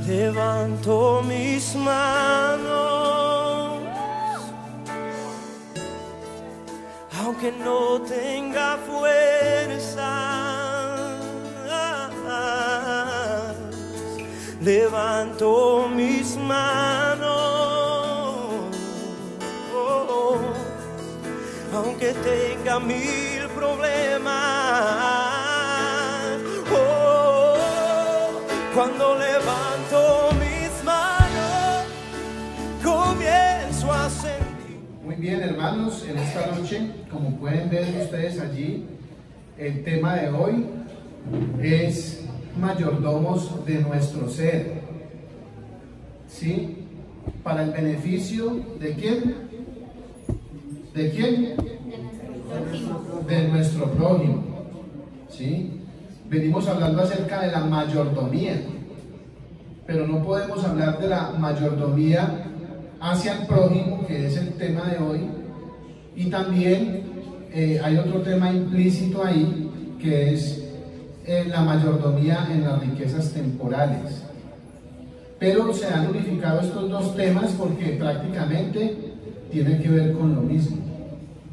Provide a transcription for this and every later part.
Levanto mis manos, aunque no tenga fuerzas. Levanto mis manos, aunque tenga mil problemas. Cuando levanto mis manos, comienzo a sentir. Muy bien, hermanos, en esta noche, como pueden ver ustedes allí, el tema de hoy es mayordomos de nuestro ser. ¿Sí? ¿Para el beneficio de quién? ¿De quién? De nuestro prójimo. ¿Sí? Venimos hablando acerca de la mayordomía, pero no podemos hablar de la mayordomía hacia el prójimo, que es el tema de hoy, y también hay otro tema implícito ahí, que es la mayordomía en las riquezas temporales. Pero se han unificado estos dos temas porque prácticamente tienen que ver con lo mismo,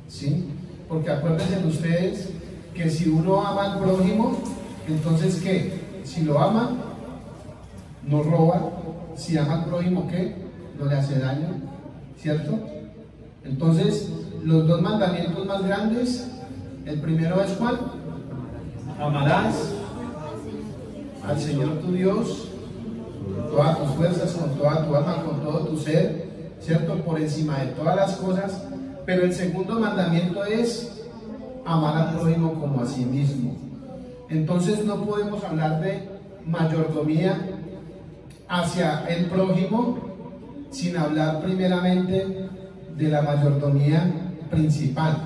¿sí? Porque acuérdense ustedes que si uno ama al prójimo, entonces ¿qué? Si lo ama, no roba. Si ama al prójimo, ¿qué? No le hace daño, ¿cierto? Entonces, los dos mandamientos más grandes, el primero es ¿cuál? Amarás al Señor tu Dios con todas tus fuerzas, con toda tu alma, con todo tu ser, ¿cierto? Por encima de todas las cosas. Pero el segundo mandamiento es amar al prójimo como a sí mismo. Entonces no podemos hablar de mayordomía hacia el prójimo sin hablar primeramente de la mayordomía principal.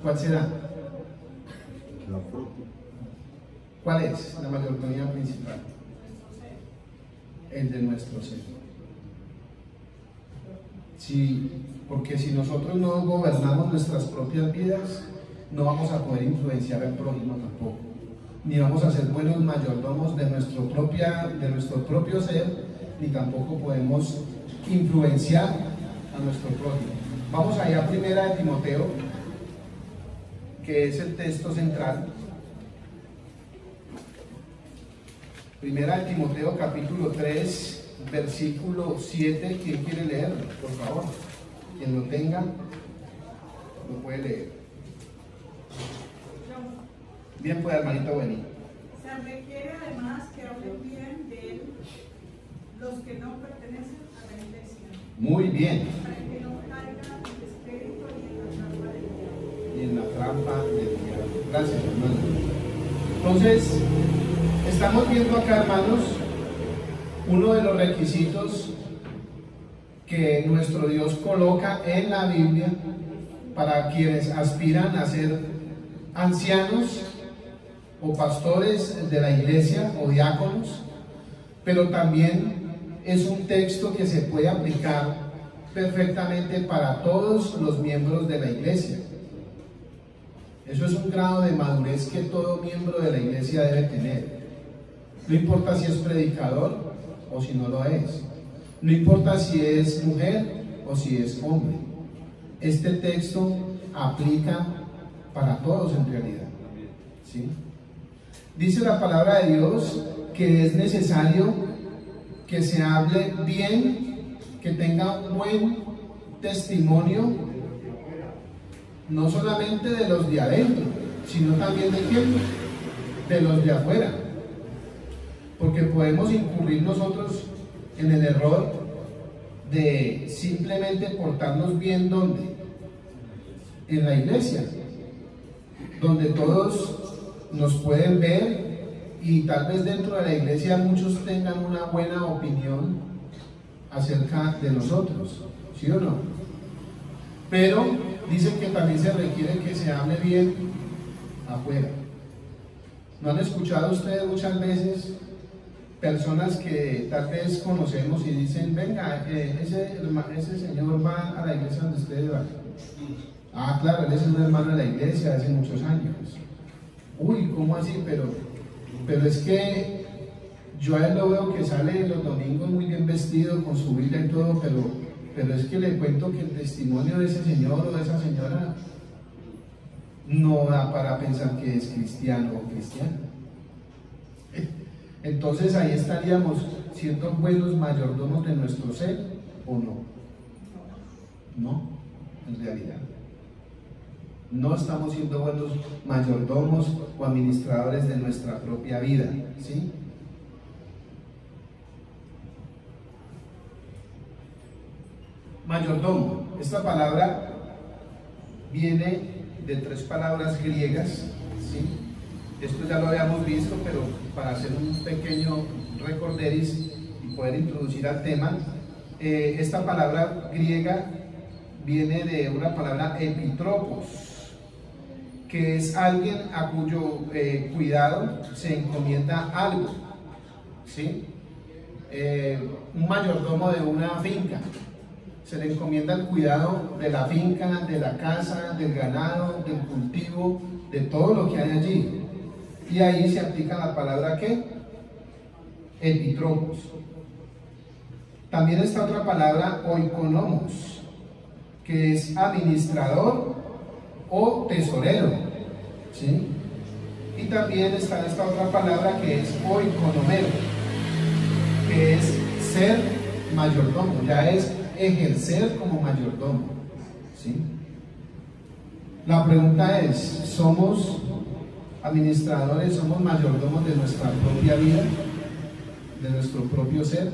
¿Cuál será? ¿Cuál es la mayordomía principal? El de nuestro ser. Sí, porque si nosotros no gobernamos nuestras propias vidas, no vamos a poder influenciar al prójimo tampoco, ni vamos a ser buenos mayordomos de nuestro propio ser, ni tampoco podemos influenciar a nuestro prójimo. Vamos allá a Primera de Timoteo, que es el texto central. Primera de Timoteo capítulo 3, versículo 7. ¿Quién quiere leer? Por favor, quien lo tenga, lo puede leer. Bien, pues, hermanito Benito. Se requiere además que hablen bien de él los que no pertenecen a la iglesia. Muy bien. Para que no caiga en el espíritu y Y en la trampa del diablo. Gracias, hermano. Entonces, estamos viendo acá, hermanos, uno de los requisitos que nuestro Dios coloca en la Biblia para quienes aspiran a ser ancianos o pastores de la iglesia o diáconos, pero también es un texto que se puede aplicar perfectamente para todos los miembros de la iglesia. Eso es un grado de madurez que todo miembro de la iglesia debe tener. No importa si es predicador o si no lo es. No importa si es mujer o si es hombre. Este texto aplica para todos en realidad. ¿Sí? Dice la palabra de Dios que es necesario que se hable bien, que tenga un buen testimonio, no solamente de los de adentro, sino también de quién, de los de afuera. Porque podemos incurrir nosotros en el error de simplemente portarnos bien, ¿dónde? En la iglesia, donde todos nos pueden ver y tal vez dentro de la iglesia muchos tengan una buena opinión acerca de nosotros, ¿sí o no? Pero dicen que también se requiere que se hable bien afuera. ¿No han escuchado ustedes muchas veces personas que tal vez conocemos y dicen, venga, ese señor va a la iglesia donde ustedes van? Ah, claro, él es un hermano de la iglesia hace muchos años. Uy, ¿cómo así? Pero es que Yo a él lo veo que sale los domingos muy bien vestido, con su Biblia y todo, pero es que le cuento que el testimonio de ese señor o de esa señora no da para pensar que es cristiano o cristiana. Entonces ahí estaríamos siendo buenos mayordomos de nuestro ser, ¿o no? No, en realidad. No estamos siendo buenos mayordomos o administradores de nuestra propia vida, ¿sí? Mayordomo, esta palabra viene de 3 palabras griegas, ¿sí? Esto ya lo habíamos visto, pero para hacer un pequeño recorderis y poder introducir al tema, esta palabra griega viene de una palabra epitropos, que es alguien a cuyo cuidado se encomienda algo, ¿sí? Un mayordomo de una finca, se le encomienda el cuidado de la finca, de la casa, del ganado, del cultivo, de todo lo que hay allí. Y ahí se aplica la palabra ¿qué? Epitropos. También está otra palabra oikonomos, que es administrador o tesorero, ¿sí? Y también está esta otra palabra que es oikonomero, que es ser mayordomo, ya es ejercer como mayordomo, ¿sí? La pregunta es, ¿somos administradores, somos mayordomos de nuestra propia vida, de nuestro propio ser?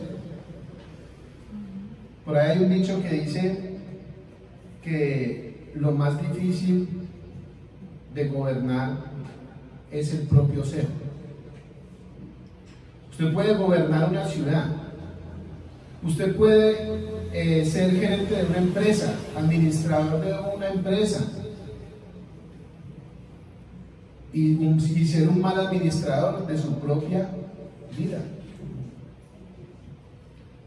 Por ahí hay un dicho que dice que lo más difícil de gobernar es el propio ser. Usted puede gobernar una ciudad, usted puede ser gerente de una empresa, administrador de una empresa, y ser un mal administrador de su propia vida.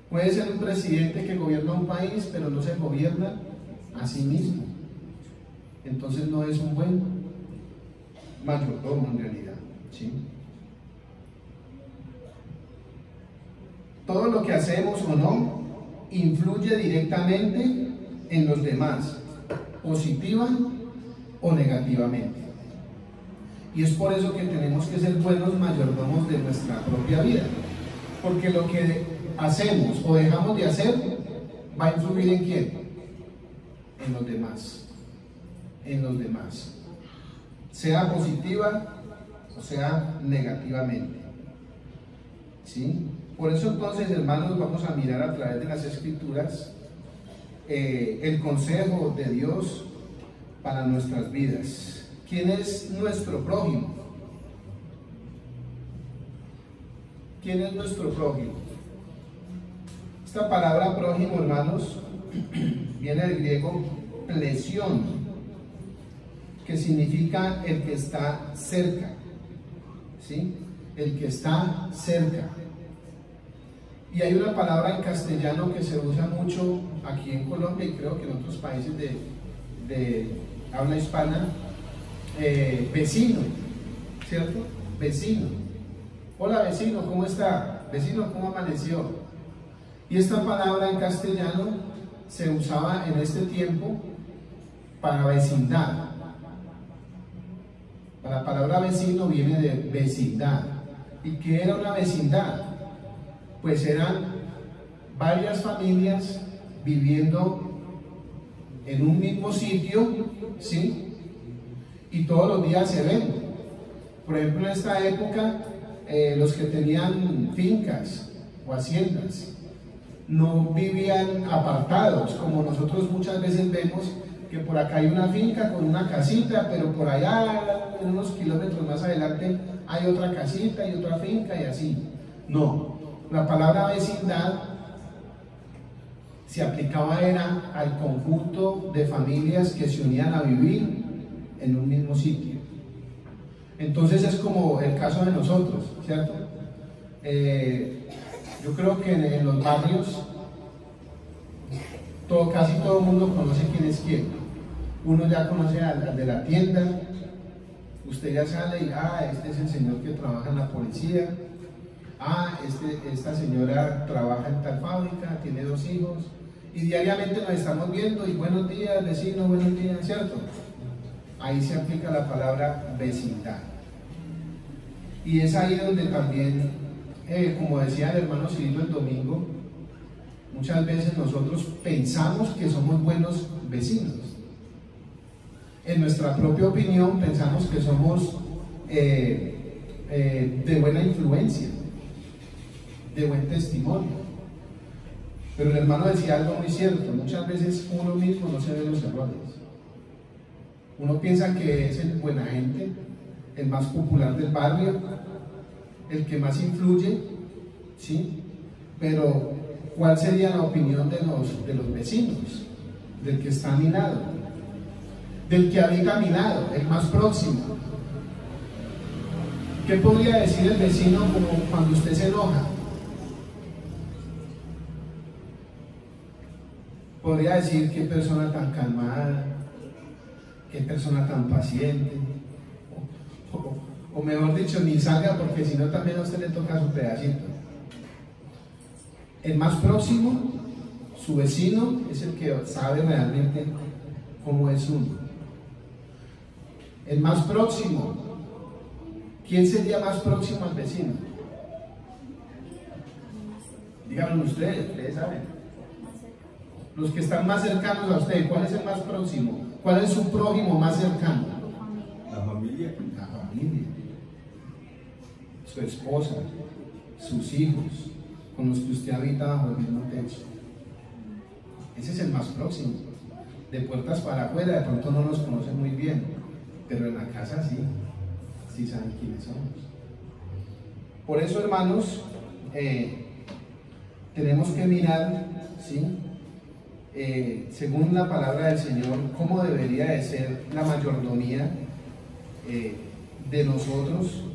Puede ser un presidente que gobierna un país, pero no se gobierna a sí mismo. Entonces no es un buen mayordomo en realidad, ¿sí? Todo lo que hacemos o no influye directamente en los demás, positiva o negativamente. Y es por eso que tenemos que ser buenos mayordomos de nuestra propia vida, porque lo que hacemos o dejamos de hacer va a influir ¿en quién? En los demás, en los demás, sea positiva o sea negativamente, ¿sí? Por eso entonces, hermanos, vamos a mirar a través de las Escrituras el consejo de Dios para nuestras vidas. ¿Quién es nuestro prójimo? ¿Quién es nuestro prójimo? Esta palabra prójimo, hermanos, viene del griego plesión, que significa el que está cerca, ¿sí? El que está cerca. Y hay una palabra en castellano que se usa mucho aquí en Colombia y creo que en otros países de habla hispana, vecino, ¿cierto? Vecino. Hola vecino, ¿cómo está? Vecino, ¿cómo amaneció? Y esta palabra en castellano se usaba en este tiempo para vecindad. La palabra vecino viene de vecindad. ¿Y qué era una vecindad? Pues eran varias familias viviendo en un mismo sitio, ¿sí? Y todos los días se ven. Por ejemplo, en esta época, los que tenían fincas o haciendas no vivían apartados, como nosotros muchas veces vemos que por acá hay una finca con una casita, pero por allá, en unos kilómetros más adelante, hay otra casita y otra finca y así. No, la palabra vecindad se aplicaba era al conjunto de familias que se unían a vivir en un mismo sitio. Entonces es como el caso de nosotros, ¿cierto? Yo creo que en los barrios casi todo el mundo conoce quién es quién. Uno ya conoce al de la tienda, usted ya sale y este es el señor que trabaja en la policía, esta señora trabaja en tal fábrica, tiene 2 hijos, y diariamente nos estamos viendo, y buenos días, vecino, buenos días, ¿cierto? Ahí se aplica la palabra vecindad. Y es ahí donde también, como decía el hermano Cirilo el domingo, muchas veces nosotros pensamos que somos buenos vecinos. En nuestra propia opinión pensamos que somos de buena influencia, de buen testimonio. Pero el hermano decía algo muy cierto: muchas veces uno mismo no se ve los errores. Uno piensa que es el buena gente, el más popular del barrio, el que más influye, ¿sí? Pero ¿cuál sería la opinión de los vecinos? Del que está a mi lado, del que habita a mi lado, el más próximo. ¿Qué podría decir el vecino como cuando usted se enoja? Podría decir: qué persona tan calmada, qué persona tan paciente, o mejor dicho, ni salga, porque si no también a usted le toca su pedacito. El más próximo, su vecino, es el que sabe realmente cómo es uno. El más próximo, ¿quién sería más próximo al vecino? Díganlo ustedes saben. Los que están más cercanos a usted, ¿cuál es el más próximo? ¿Cuál es su prójimo más cercano? La familia. La familia. Su esposa, sus hijos, con los que usted habita bajo el mismo techo. Ese es el más próximo. De puertas para afuera, de pronto no nos conocen muy bien, pero en la casa sí saben quiénes somos. Por eso, hermanos, tenemos que mirar, ¿sí? Según la palabra del Señor, cómo debería de ser la mayordomía de nosotros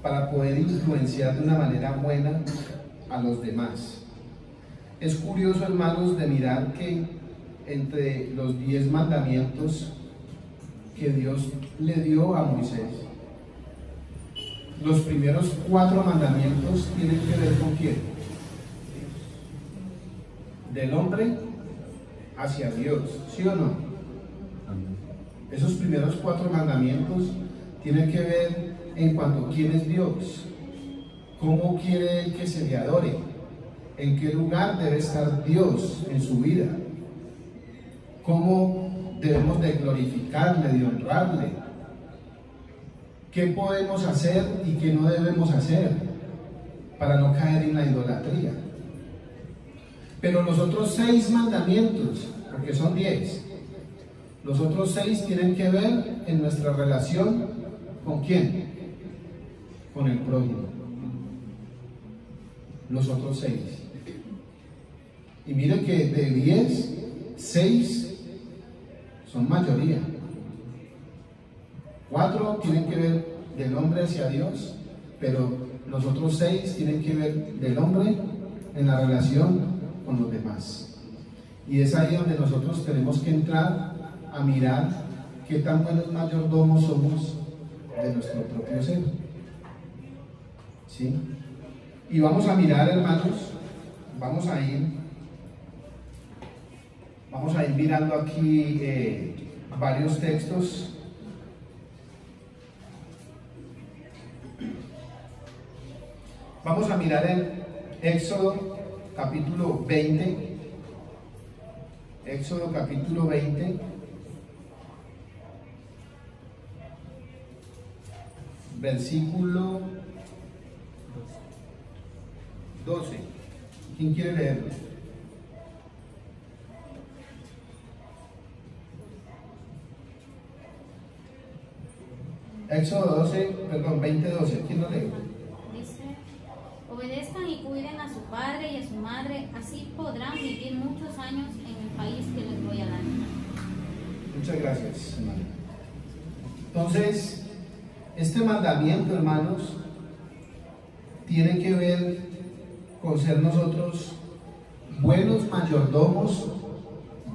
para poder influenciar de una manera buena a los demás. Es curioso, hermanos, de mirar que entre los 10 mandamientos que Dios le dio a Moisés, los primeros 4 mandamientos tienen que ver con quién. Del hombre hacia Dios, ¿sí o no? Esos primeros 4 mandamientos tienen que ver en cuanto a quién es Dios, cómo quiere Él que se le adore, en qué lugar debe estar Dios en su vida, cómo debemos de glorificarle, de honrarle, qué podemos hacer y qué no debemos hacer para no caer en la idolatría. Pero los otros 6 mandamientos, porque son 10, los otros 6 tienen que ver en nuestra relación ¿con quién? Con el prójimo. Los otros 6. Y miren que de 10, 6 son mayoría. 4 tienen que ver del hombre hacia Dios, pero los otros 6 tienen que ver del hombre en la relación con los demás. Y es ahí donde nosotros tenemos que entrar a mirar qué tan buenos mayordomos somos de nuestro propio ser. ¿Sí? Y vamos a mirar, hermanos, vamos a ir mirando aquí varios textos. Vamos a mirar en Éxodo capítulo 20, Éxodo capítulo 20, versículo 12. ¿Quién quiere leerlo? Éxodo 20:12. ¿Quién lo lee? Obedezcan y cuiden a su padre y a su madre, así podrán vivir muchos años en el país que les voy a dar. Muchas gracias, hermano. Entonces, este mandamiento, hermanos, tiene que ver con ser nosotros buenos mayordomos,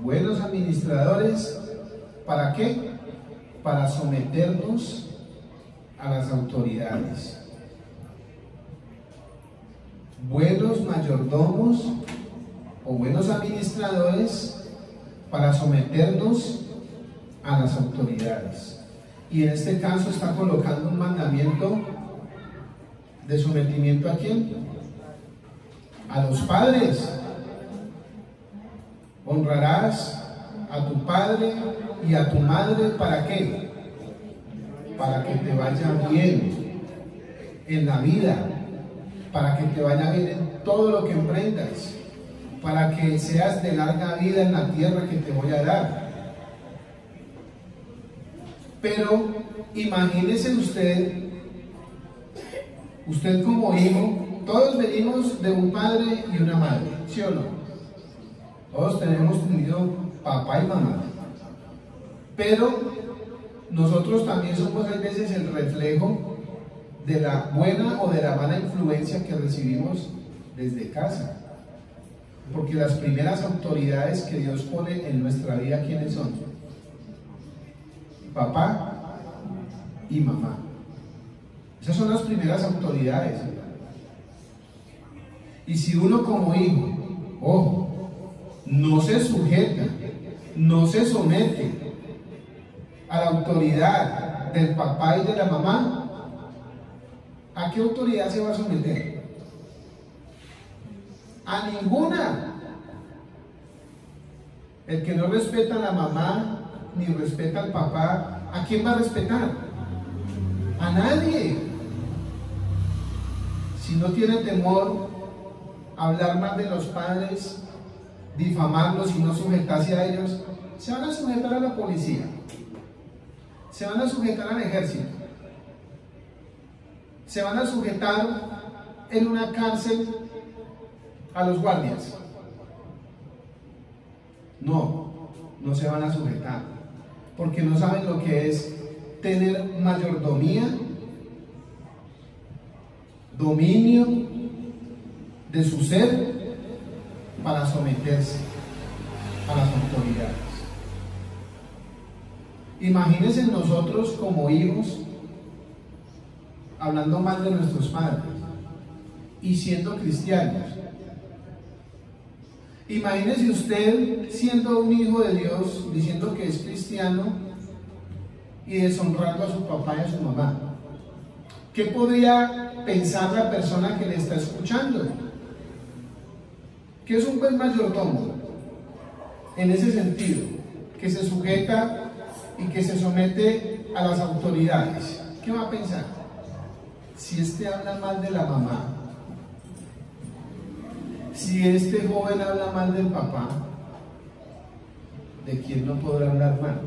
buenos administradores. ¿Para qué? Para someternos a las autoridades. buenos mayordomos o buenos administradores para someternos a las autoridades. Y en este caso está colocando un mandamiento de sometimiento ¿a quién? A los padres. Honrarás a tu padre y a tu madre, ¿para qué? Para que te vaya bien en la vida, para que te vaya bien en todo lo que emprendas, para que seas de larga vida en la tierra que te voy a dar. Pero imagínese usted como hijo, todos venimos de un padre y una madre, ¿sí o no? Todos tenemos tenido papá y mamá, pero nosotros también somos a veces el reflejo de la buena o de la mala influencia que recibimos desde casa, porque las primeras autoridades que Dios pone en nuestra vida, ¿quiénes son? Papá y mamá. Esas son las primeras autoridades. Y si uno como hijo, ojo, no se sujeta, no se somete a la autoridad del papá y de la mamá, ¿a qué autoridad se va a someter? A ninguna. El que no respeta a la mamá ni respeta al papá, ¿a quién va a respetar? A nadie. Si no tiene temor a hablar mal de los padres, difamarlos y no sujetarse a ellos, se van a sujetar a la policía, se van a sujetar al ejército, se van a sujetar en una cárcel a los guardias. No se van a sujetar, porque no saben lo que es tener mayordomía, dominio de su ser para someterse a las autoridades. Imagínense nosotros como hijos hablando mal de nuestros padres y siendo cristianos. Imagínese usted siendo un hijo de Dios, diciendo que es cristiano y deshonrando a su papá y a su mamá. ¿Qué podría pensar la persona que le está escuchando? Que es un buen mayordomo, en ese sentido, que se sujeta y que se somete a las autoridades. ¿Qué va a pensar? Si este habla mal de la mamá, si este joven habla mal del papá, ¿de quién no podrá hablar mal?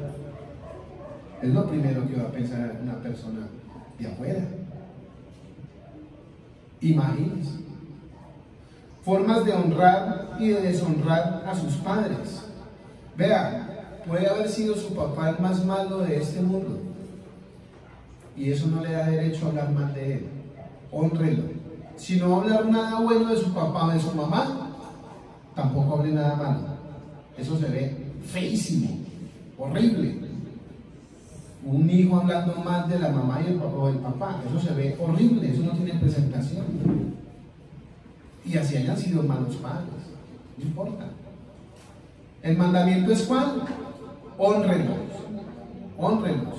Es lo primero que va a pensar una persona de afuera. Imagínense. Formas de honrar y de deshonrar a sus padres. Vea, puede haber sido su papá el más malo de este mundo, y eso no le da derecho a hablar mal de él. Hónrelo. Si no va a hablar nada bueno de su papá o de su mamá, tampoco hable nada malo. Eso se ve feísimo, horrible. Un hijo hablando mal de la mamá y o del papá, eso se ve horrible, eso no tiene presentación. Y así hayan sido malos padres, no importa. El mandamiento es ¿cuál? Hónrenlos, hónrenlos,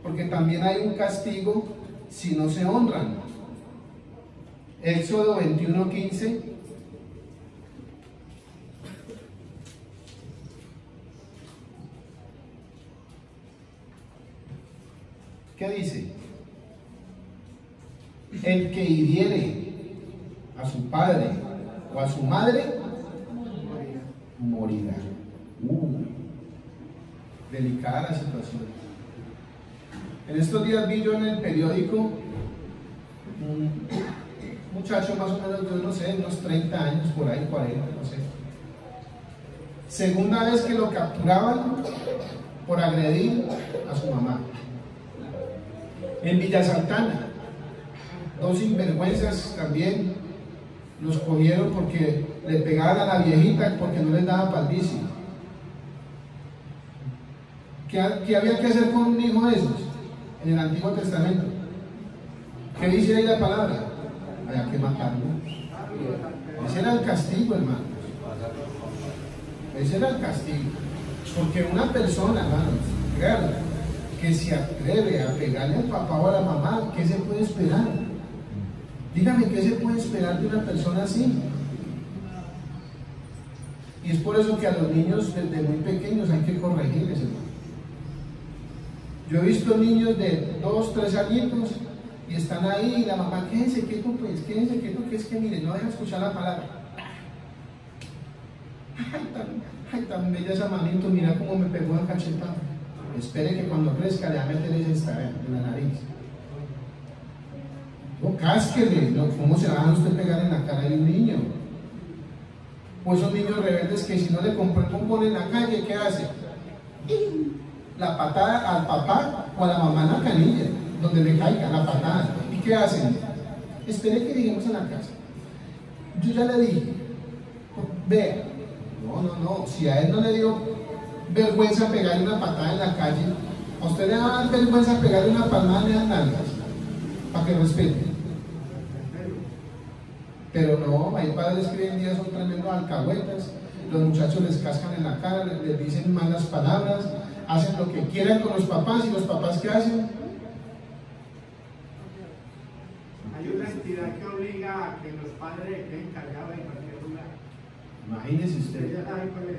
porque también hay un castigo si no se honran. Éxodo 21:15. ¿Qué dice? El que hiriere a su padre o a su madre morirá. Delicada la situación. En estos días vi yo en el periódico un muchacho más o menos, yo no sé, unos 30 años, por ahí 40, no sé. Segunda vez que lo capturaban por agredir a su mamá. En Villa Santana, dos sinvergüenzas también los cogieron porque le pegaban a la viejita porque no les daba paldicio. ¿Qué había que hacer con un hijo de esos en el Antiguo Testamento? ¿Qué dice ahí la palabra? Había que matarlo. Ese era el castigo, hermanos. Ese era el castigo. Porque una persona, hermanos, créanlo, que se atreve a pegarle al papá o a la mamá, ¿qué se puede esperar? Dígame, ¿qué se puede esperar de una persona así? Y es por eso que a los niños desde muy pequeños hay que corregirles, hermano. Yo he visto niños de 2, 3 añitos y están ahí y la mamá, quédense quieto pues, quédense quieto, que es que miren, no dejan escuchar la palabra. Ay, tan bella esa manito, mira cómo me pegó el cachetado. Espere que cuando crezca le va a meter esa en la nariz. No, cásquele, ¿no? ¿Cómo se va a usted pegar en la cara de un niño? O esos niños rebeldes que si no le compró el bombón en la calle, ¿qué hace? La patada al papá o a la mamá en la canilla, donde le caiga la patada. ¿Y qué hacen? Espere que lleguemos a la casa. Yo ya le dije, vea, no, si a él no le dio vergüenza pegarle una patada en la calle, a usted le da vergüenza pegarle una palmada en las nalgas, para que respete. Pero no, hay padres que hoy en día son tremendos alcahuetas, los muchachos les cascan en la cara, les dicen malas palabras, hacen lo que quieran con los papás, y los papás ¿qué hacen? Hay una entidad que obliga a que los padres estén encargados en cualquier lugar. Imagínese usted. Ya sabe cuál es.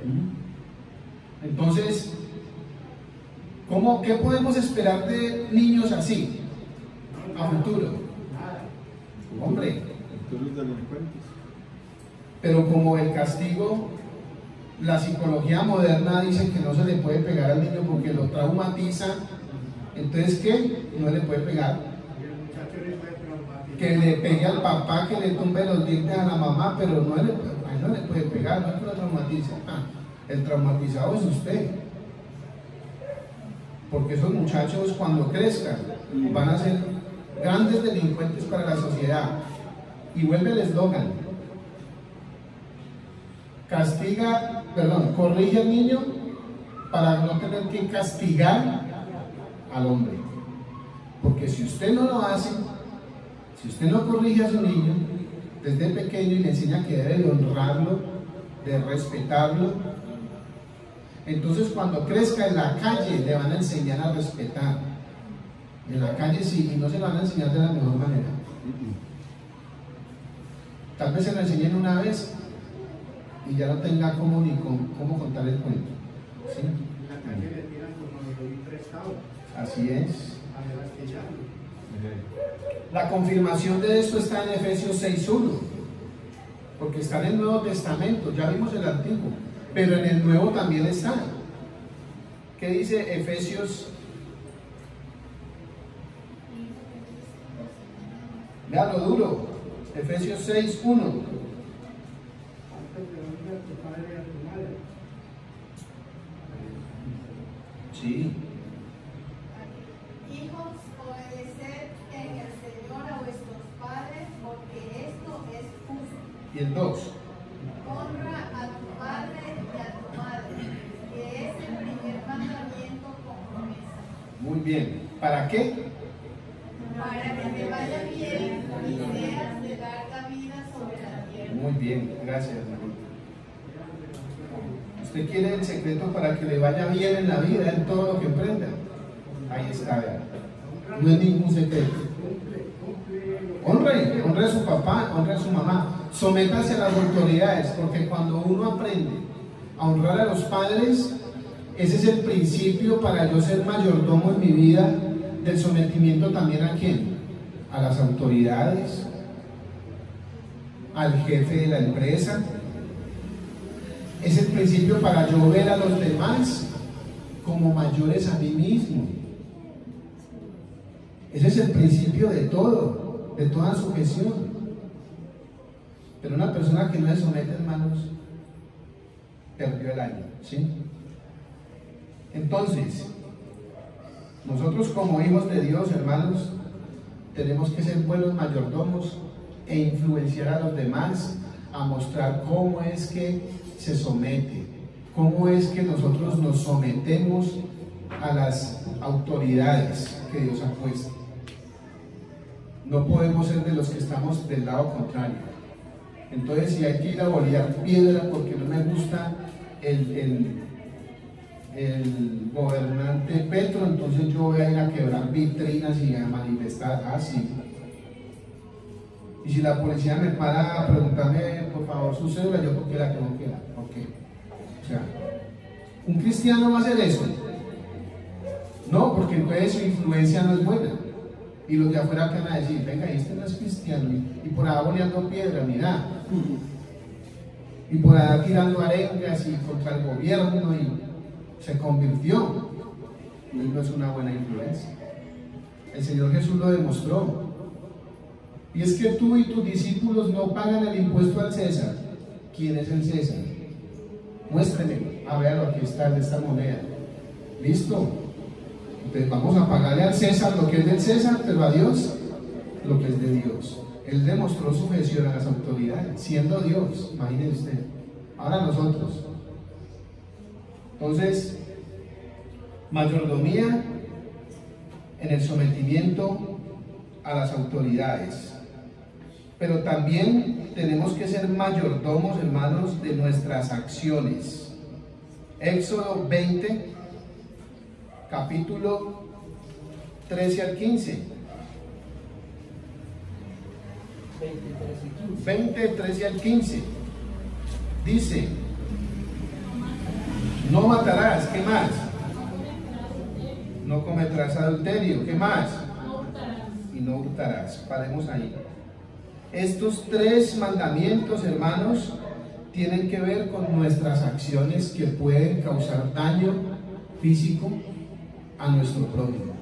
Entonces, ¿qué podemos esperar de niños así a futuro? Nada. Hombre, Futuros delincuentes. pero como el castigo, la psicología moderna dice que no se le puede pegar al niño porque lo traumatiza. Entonces, ¿qué? No le puede pegar. Y el muchacho le puede traumatizar. Que le pegue al papá, que le tumbe los dientes a la mamá, pero no le puede pegar, no es que lo traumatice. El traumatizado es usted. Porque esos muchachos cuando crezcan van a ser grandes delincuentes para la sociedad. Y vuelve el eslogan: corrige al niño para no tener que castigar al hombre. Porque si usted no lo hace, si usted no corrige a su niño desde pequeño y le enseña que debe de honrarlo, de respetarlo, entonces cuando crezca en la calle le van a enseñar a respetar. En la calle sí, y no se lo van a enseñar de la mejor manera. Tal vez se lo enseñen una vez y ya no tenga cómo contar el cuento. ¿Sí? En la calle le tiran como lo prestado. Así es. A ver, que ya. La confirmación de esto está en Efesios 6:1, porque está en el Nuevo Testamento, ya vimos el Antiguo, pero en el Nuevo también está. ¿Qué dice Efesios? Veanlo duro, Efesios 6:1. Antes de honrar a tu padre y a tu madre. Sí. Hijos, obedeced en el Señor a vuestros padres, porque esto es justo. Y el 2. Honra a tu padre y a tu madre, que es el primer mandamiento con promesa. Muy bien. ¿Para qué? Para que te vaya bien y seas de larga vida sobre la tierra. Muy bien, gracias, María. ¿Usted quiere el secreto para que le vaya bien en la vida, en todo lo que emprenda? Ahí está, vean. No es ningún secreto. Honre a su papá, honre a su mamá. Sométase a las autoridades, porque cuando uno aprende a honrar a los padres, ese es el principio para yo ser mayordomo en mi vida, del sometimiento también a quién, a las autoridades, al jefe de la empresa. Es el principio para yo ver a los demás como mayores a mí mismo. Ese es el principio de todo, de toda sujeción. Pero una persona que no se somete, hermanos, perdió el año, ¿sí? Entonces, nosotros como hijos de Dios, hermanos, tenemos que ser buenos mayordomos e influenciar a los demás a mostrar cómo es que se somete, cómo es que nosotros nos sometemos a las autoridades que Dios ha puesto. No podemos ser de los que estamos del lado contrario. Entonces, si hay que ir a bolear piedra porque no me gusta el gobernante Petro, entonces yo voy a ir a quebrar vitrinas y a manifestar. Ah, sí. Y si la policía me para a preguntarme, por favor, su cédula, yo por qué la tengo que dar. ¿Por qué? O sea, un cristiano va a hacer eso. No, porque entonces su influencia no es buena. Y los de afuera van a decir, venga, este no es cristiano. Y por allá boleando piedra, mira. Y por allá tirando arengas y contra el gobierno y se convirtió. Y no es una buena influencia. El Señor Jesús lo demostró. Y es que tú y tus discípulos no pagan el impuesto al César. ¿Quién es el César? Muéstreme. Ah, véalo, aquí está de esta moneda. Listo. Entonces vamos a pagarle al César lo que es del César, pero a Dios lo que es de Dios. Él demostró sujeción a las autoridades, siendo Dios, imagínense usted. Ahora nosotros. Entonces, mayordomía en el sometimiento a las autoridades. Pero también tenemos que ser mayordomos, hermanos, de nuestras acciones. Éxodo 20, capítulo 13 al 15. 20, 13 al 15. Dice, no matarás, ¿qué más? No cometerás adulterio, ¿qué más? Y no hurtarás. Paremos ahí. Estos tres mandamientos, hermanos, tienen que ver con nuestras acciones que pueden causar daño físico a nuestro prójimo.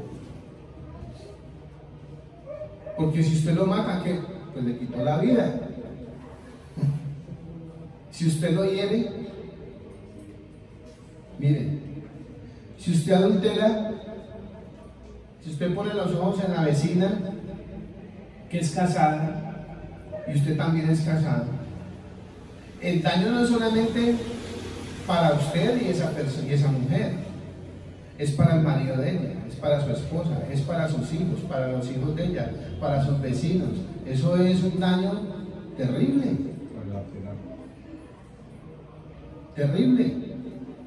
Porque si usted lo mata, ¿qué? Pues le quitó la vida. Si usted lo hiere, mire, si usted adultera, si usted pone los ojos en la vecina que es casada y usted también es casado, el daño no es solamente para usted y esa mujer, es para el marido de ella, es para su esposa, es para sus hijos, para los hijos de ella, para sus vecinos. Eso es un daño terrible. Terrible.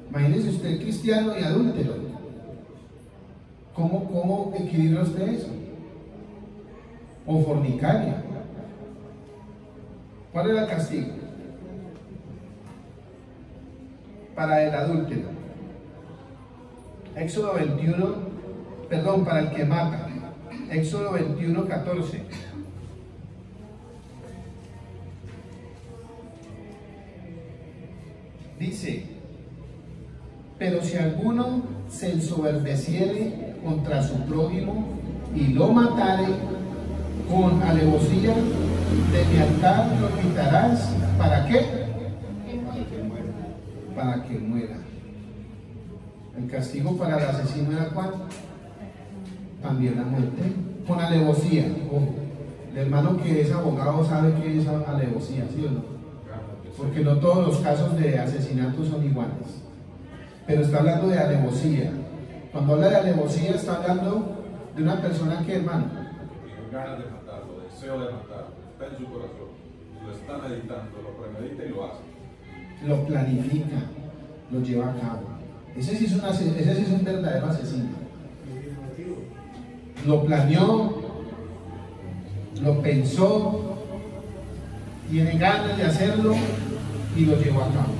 Imagínese usted cristiano y adúltero. ¿Cómo equilibra usted eso? O fornicario. ¿Cuál era el castigo? Para el adúltero. Éxodo 21, perdón, para el que mata. Éxodo 21, 14. Dice, pero si alguno se ensoberbeciere contra su prójimo y lo matare, con alevosía de mi altar lo quitarás. ¿Para qué? Para que muera. El castigo para el asesino era ¿cuál? También la muerte. Con alevosía. Ojo, el hermano que es abogado sabe qué es alevosía, ¿sí o no? Porque no todos los casos de asesinato son iguales. Pero está hablando de alevosía. Cuando habla de alevosía está hablando de una persona que, hermano, Tiene ganas de matarlo, deseo de matarlo, está en su corazón, lo está meditando, lo premedita y lo hace. lo planifica, lo lleva a cabo. Ese sí es un verdadero asesino. Lo planeó, lo pensó, tiene ganas de hacerlo y lo llevó a cabo.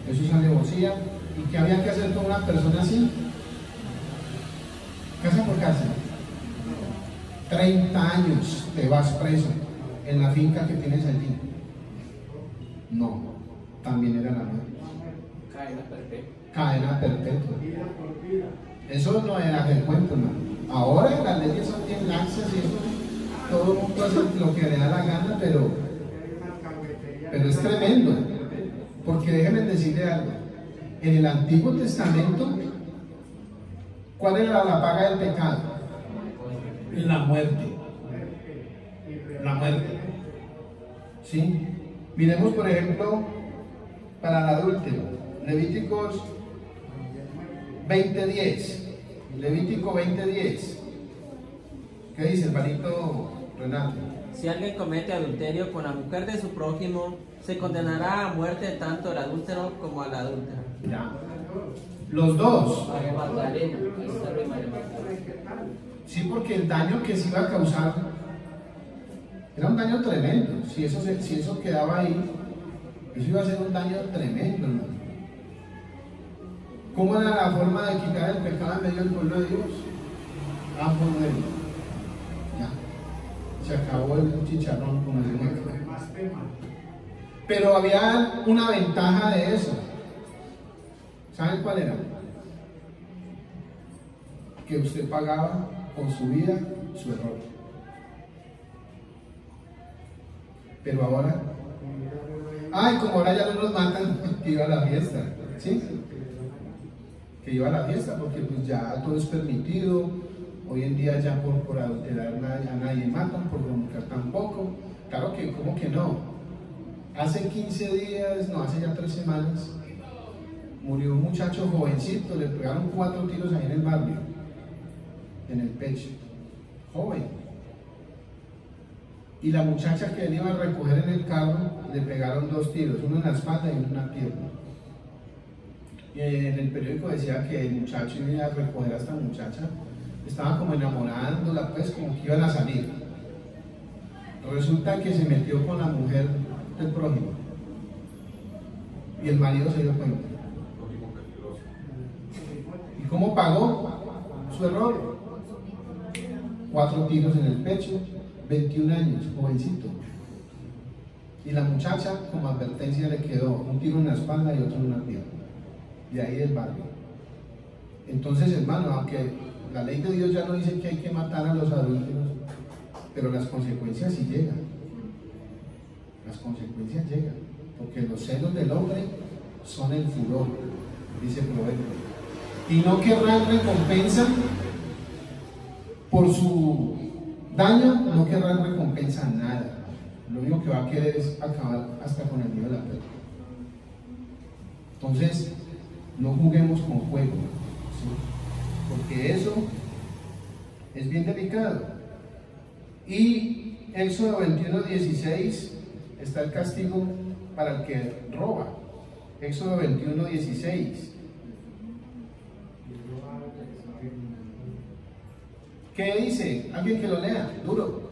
Eso es alevosía. ¿Y qué había que hacer con una persona así? Casa por casa. 30 años te vas preso en la finca que tienes allí. No, también era la muerte. Cadena perpetua. Cadena perpetua. Vida por vida. Eso no era el cuento, hermano. Ahora las leyes son bien laxas y eso, todo el mundo hace lo que le da la gana, pero es tremendo. Porque déjenme decirle algo. En el Antiguo Testamento, ¿cuál era la paga del pecado? La muerte. La muerte. ¿Sí? Miremos, por ejemplo, para el adúltero, Levíticos 20:10. Levítico 20:10. ¿Qué dice, hermanito Renato? si alguien comete adulterio con la mujer de su prójimo, se condenará a muerte tanto el adúltero como a la adúltera. Ya. Los dos. María Magdalena, ahí está María Magdalena. Sí, porque el daño que se iba a causar era un daño tremendo. Si eso quedaba ahí, eso iba a ser un daño tremendo, hermano. ¿Cómo era la forma de quitar el pecado en medio del pueblo de Dios? Por medio. Ya. Se acabó el chicharrón, como decimos aquí. Pero había una ventaja de eso. ¿Saben cuál era? Que usted pagaba con su vida su error. Pero ahora, como ahora ya no nos matan, que iba a la fiesta, ¿sí? Que iba a la fiesta, porque pues ya todo es permitido. Hoy en día ya por adulterar a nadie matan, por fornicar tampoco. Claro que, ¿cómo que no? Hace 15 días, no, hace ya 3 semanas, murió un muchacho jovencito, le pegaron 4 tiros ahí en el barrio, en el pecho, joven. Y la muchacha que él iba a recoger en el carro, le pegaron 2 tiros, uno en la espalda y uno en la pierna. Y en el periódico decía que el muchacho iba a recoger a esta muchacha, estaba como enamorándola, pues como que iban a salir. Resulta que se metió con la mujer del prójimo y el marido se dio cuenta. ¿Y cómo pagó su error? 4 tiros en el pecho, 21 años, jovencito. Y la muchacha, como advertencia, le quedó un tiro en la espalda y otro en una pierna. De ahí del barrio. Entonces, hermano, aunque la ley de Dios ya no dice que hay que matar a los adúlteros, pero las consecuencias sí llegan. Las consecuencias llegan, porque los celos del hombre son el furor, dice el proverbio. Y no querrán recompensa por su daño, no querrán recompensa nada. Lo único que va a querer es acabar hasta con el mío de la perra. Entonces, no juguemos con fuego, ¿sí? Porque eso es bien delicado. Y Éxodo 21:16 está el castigo para el que roba. Éxodo 21:16. ¿Qué dice? Alguien que lo lea, duro.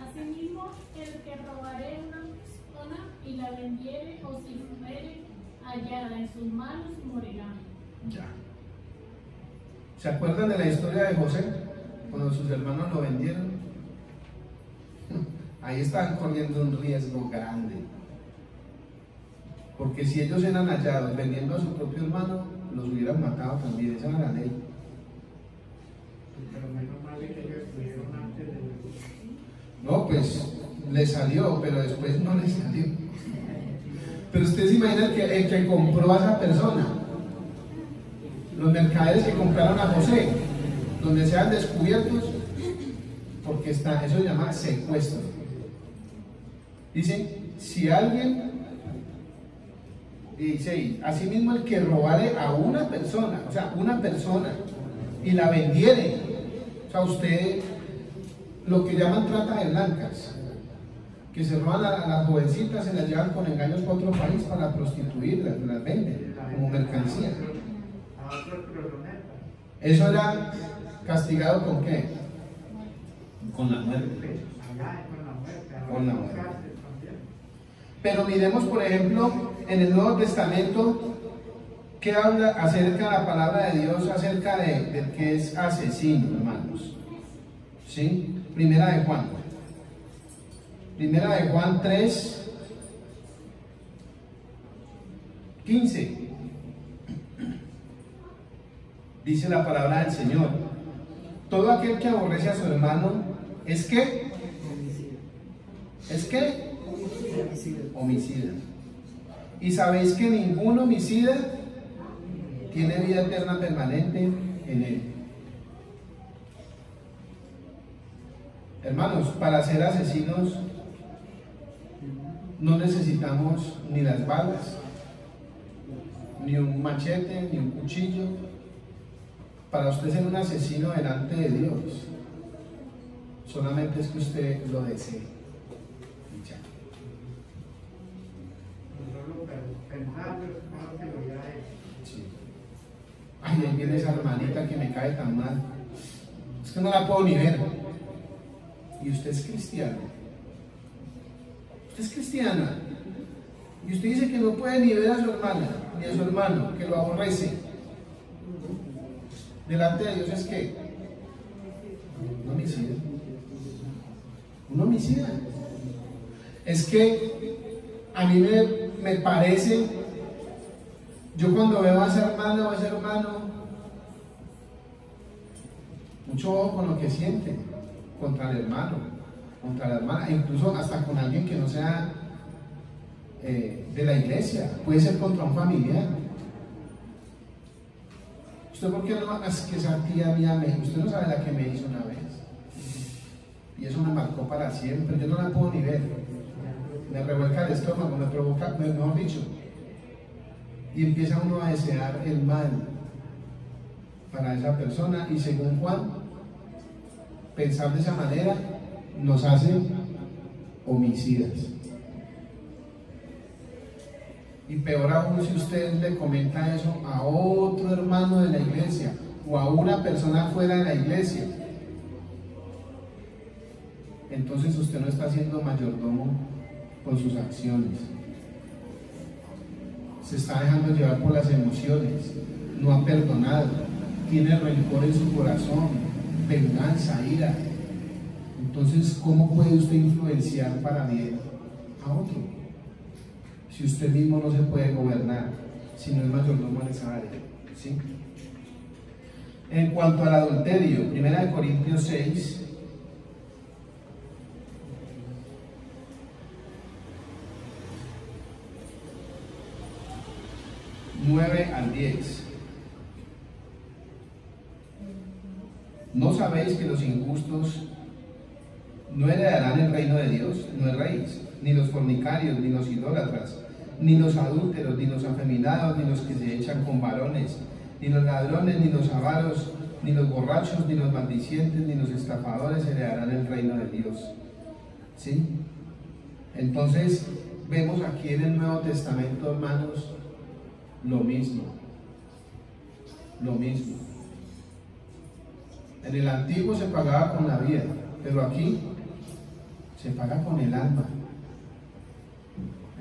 Asimismo, el que robare una persona y la vendiere o si fuere hallada en sus manos morirá. Ya. ¿Se acuerdan de la historia de José? Cuando sus hermanos lo vendieron. Ahí estaban corriendo un riesgo grande. Porque si ellos eran hallados vendiendo a su propio hermano, los hubieran matado también. Esa era la ley. Pero menos mal que ellos estuvieron antes de... No, pues le salió, pero después no le salió. Pero ustedes se imaginan que el que compró a esa persona, los mercaderes que compraron a José, donde sean descubiertos, porque eso se llama secuestro. Dice, si alguien, dice, asimismo el que robare a una persona, o sea, una persona, y la vendiere, o sea, usted, lo que llaman trata de blancas, que se roban a las jovencitas, se las llevan con engaños para otro país para prostituirlas, las venden como mercancía. Eso era castigado ¿con qué? Con la muerte. Con la muerte. Pero miremos, por ejemplo, en el Nuevo Testamento, ¿qué habla acerca de la palabra de Dios, acerca de que es asesino, hermanos? ¿Sí? Primera de Juan 3:15. Dice la palabra del Señor: todo aquel que aborrece a su hermano es que homicida. Y sabéis que ningún homicida tiene vida eterna permanente en él. Hermanos, para ser asesinos no necesitamos ni las balas, ni un machete, ni un cuchillo. Para usted ser un asesino delante de Dios, solamente es que usted lo desee. Y ya. Solo pensarlo es mejor que lo hubiera hecho. Sí. Ay, ahí viene esa hermanita que me cae tan mal. Es que no la puedo ni ver. Y usted es cristiano. Usted es cristiana. Y usted dice que no puede ni ver a su hermana, ni a su hermano, que lo aborrece. Delante de Dios es que un homicida. Un homicida. Es que a mí me parece, yo cuando veo a esa hermana o a ese hermano, mucho ojo con lo que siente contra el hermano, contra la hermana, e incluso hasta con alguien que no sea de la iglesia, puede ser contra un familiar. ¿Usted por qué no? Es que esa tía mía usted no sabe la que me hizo una vez. Y eso me marcó para siempre. Yo no la puedo ni ver. Me revuelca el estómago, me provoca, mejor dicho. Y empieza uno a desear el mal para esa persona. Y según Juan, pensar de esa manera nos hace homicidas. Y peor aún si usted le comenta eso a otro hermano de la iglesia o a una persona fuera de la iglesia. Entonces usted no está siendo mayordomo con sus acciones. Se está dejando llevar por las emociones. No ha perdonado. Tiene rencor en su corazón, venganza, ira. Entonces, ¿cómo puede usted influenciar para bien a otro? Si usted mismo no se puede gobernar, si no es mayordomo en esa área, ¿sí? En cuanto al adulterio, 1 Corintios 6, (9 al 10). ¿No sabéis que los injustos no heredarán el reino de Dios? No erréis, ni los fornicarios, ni los idólatras, ni los adúlteros, ni los afeminados, ni los que se echan con varones, ni los ladrones, ni los avaros, ni los borrachos, ni los maldicientes, ni los estafadores heredarán el reino de Dios. ¿Sí? Entonces, vemos aquí en el Nuevo Testamento, hermanos, lo mismo. Lo mismo. En el Antiguo se pagaba con la vida, pero aquí se paga con el alma.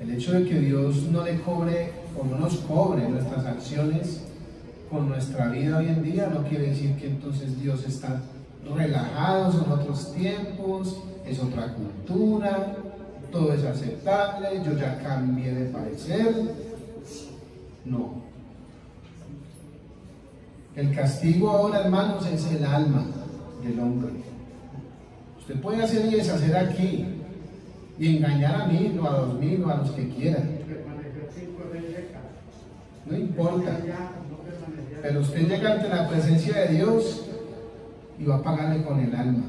El hecho de que Dios no le cobre o no nos cobre nuestras acciones con nuestra vida hoy en día no quiere decir que entonces Dios está relajado, son otros tiempos, es otra cultura, todo es aceptable, yo ya cambié de parecer. No. El castigo ahora, hermanos, es el alma del hombre. Usted puede hacer y deshacer aquí y engañar a 1000 o a 2000 o a los que quieran. No importa. Pero usted llega ante la presencia de Dios y va a pagarle con el alma.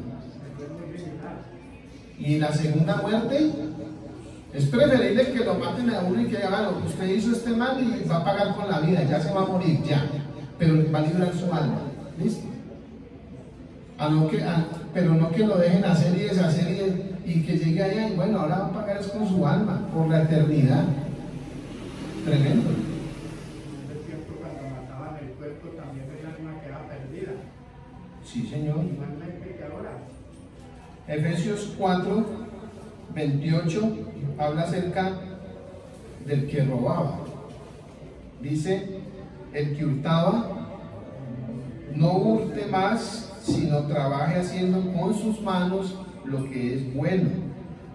Y la segunda muerte es preferible que lo maten a uno y que hagan lo que usted hizo este mal y va a pagar con la vida, ya se va a morir, ya. Pero va a librar su alma. ¿Listo? Pero no que lo dejen hacer y deshacer y que llegue allá y bueno, ahora va a pagar es con su alma, por la eternidad. Tremendo. En ese tiempo cuando mataban el cuerpo también el alma quedaba perdida. Sí, Señor. Igualmente que ahora. Efesios 4, 28 habla acerca del que robaba. Dice, el que hurtaba, no hurte más, sino trabaje haciendo con sus manos lo que es bueno,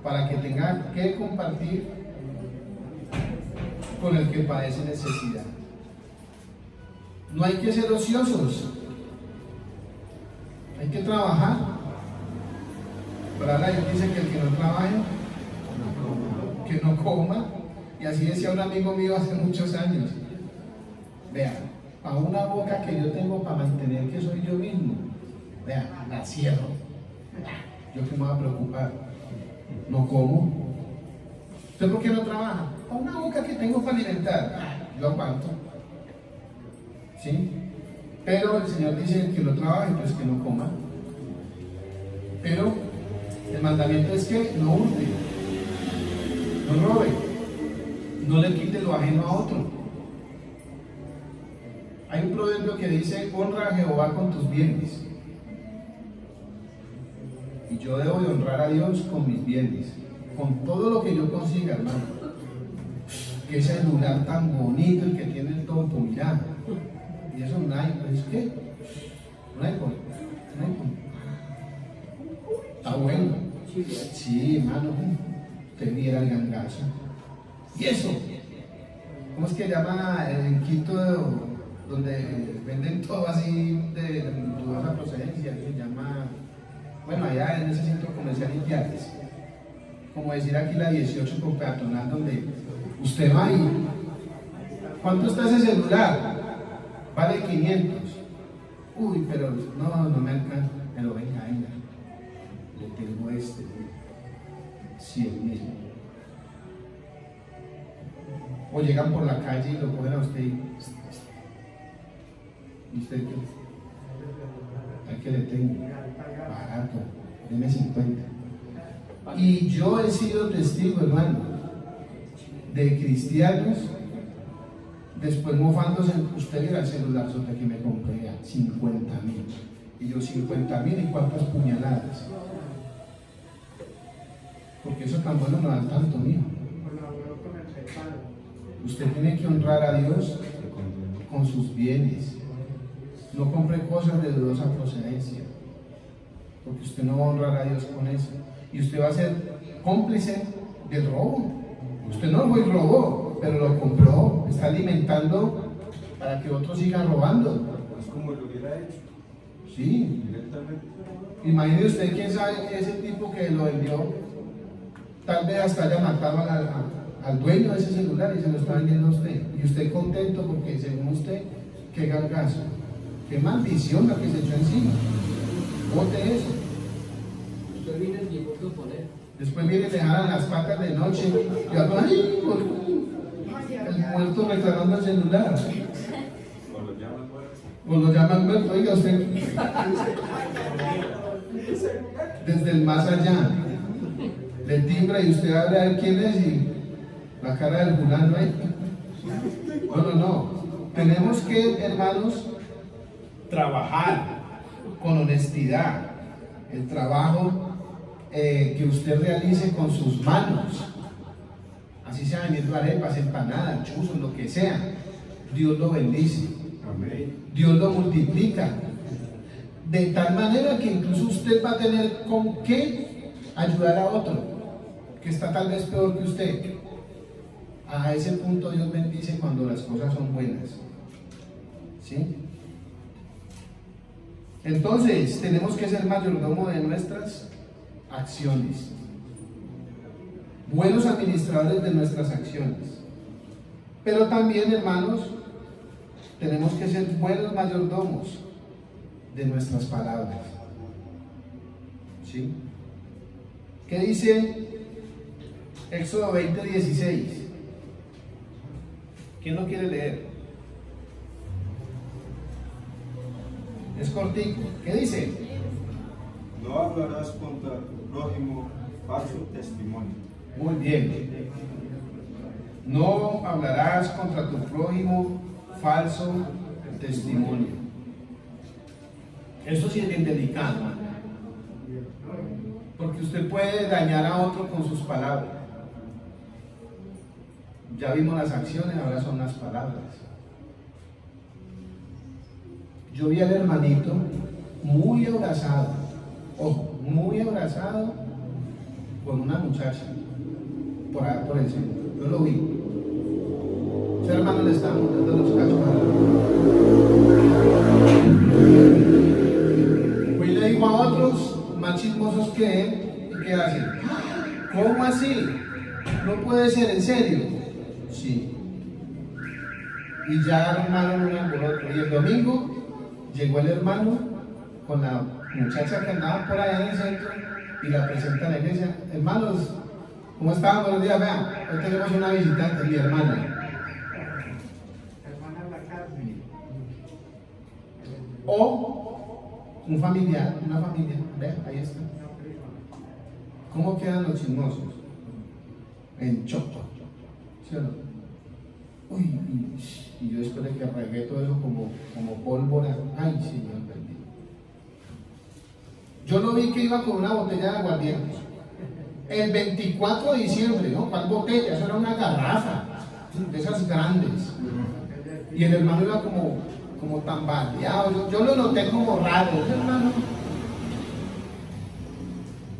para que tenga que compartir con el que padece necesidad. No hay que ser ociosos, hay que trabajar. Pero ahora Dios dice que el que no trabaje, que no coma. Y así decía un amigo mío hace muchos años. Vean, a una boca que yo tengo para mantener que soy yo mismo, vean, la cierro. Yo que me voy a preocupar, no como. ¿Usted por qué no trabaja? A una boca que tengo para alimentar, yo aguanto. ¿Sí? Pero el Señor dice que no trabaje, pues que no coma. Pero El mandamiento es que no hurte, no robe, no le quite lo ajeno a otro. Hay un proverbio que dice: honra a Jehová con tus bienes. Y yo debo de honrar a Dios con mis bienes, con todo lo que yo consiga, hermano. Que ese celular tan bonito, el que tiene el tonto, mira. Y eso no hay, ¿es qué? Un iPhone. Está bueno. Sí, hermano. Usted viera el gangazo. ¿Y eso? ¿Cómo es que llama en Quito, donde venden todo así de dudosa procedencia? Se llama, bueno, allá en ese centro comercial Ipiales. Como decir aquí la 18 con peatonal, donde usted va y ¿cuánto está ese celular? Vale 500. Uy, pero no me alcanza. Pero venga, le tengo este 100.000. O llegan por la calle y lo cogen a usted y ¿usted qué? ¿A qué le tengo? Barato, deme 50. Y yo he sido testigo, hermano, de cristianos después mofándose: usted era el celular que me compré a 50.000. Y yo, 50.000, ¿y cuántas puñaladas? Porque eso tan bueno no da tanto, mijo. Usted tiene que honrar a Dios con sus bienes. No compre cosas de dudosa procedencia, porque usted no va a honrar a Dios con eso. Y usted va a ser cómplice del robo. Usted no fue y robó, pero lo compró. Está alimentando para que otros sigan robando. Es como lo hubiera hecho. Sí. Directamente. Imagine usted, quién sabe, ese tipo que lo vendió, tal vez hasta haya matado al dueño de ese celular y se lo está vendiendo a usted. Y usted contento porque, según usted, qué gangazo, qué maldición la que se echó encima. Bote eso. Usted viene el dibujo poner. Después viene y le jalan las patas de noche y algo, ¡ay! El muerto reclamando el celular. O lo llaman muerto, oiga usted. Desde el más allá. Le timbra y usted abre a ver quién es y la cara del fulano ahí. No. Tenemos que, hermanos, trabajar con honestidad. El trabajo que usted realice con sus manos, así sea vendiendo arepas, empanadas, chuzos, lo que sea, Dios lo bendice. Amén. Dios lo multiplica de tal manera que incluso usted va a tener con qué ayudar a otro que está tal vez peor que usted. A ese punto Dios bendice cuando las cosas son buenas. ¿Sí? Entonces tenemos que ser mayordomo de nuestras acciones, buenos administradores de nuestras acciones, pero también, hermanos, tenemos que ser buenos mayordomos de nuestras palabras. ¿Sí? ¿Qué dice Éxodo 20:16? ¿Quién lo quiere leer? Es cortico. ¿Qué dice? No hablarás contra tu prójimo falso testimonio. Muy bien. No hablarás contra tu prójimo falso testimonio. Eso sí es bien delicado, porque usted puede dañar a otro con sus palabras. Ya vimos las acciones, ahora son las palabras. Yo vi al hermanito muy abrazado, ojo, muy abrazado con una muchacha por allá por el centro. Yo lo vi. Ese hermano le estaba montando los cachos. Pues le dijo a otros más chismosos que él, ¿y qué hacen? ¿Cómo así? No puede ser, ¿en serio? Sí. Y ya armaron uno por otro. Y el domingo llegó el hermano con la muchacha que andaba por allá en el centro y la presenta a la iglesia. Hermanos, ¿cómo estaban? Buenos días, vean, hoy tenemos una visitante, mi hermana. O un familiar, una familia, vean, ahí está. ¿Cómo quedan los chismosos? En choco, ¿sí o no? Uy, y yo después de que arreglé todo eso como pólvora, ay Señor bendito. Yo lo vi que iba con una botella de aguardiente. El 24 de diciembre, ¿no? ¿Cuál botella? Eso era una garrafa, de esas grandes. Y el hermano iba como tambaleado. Yo lo noté como raro, ese hermano.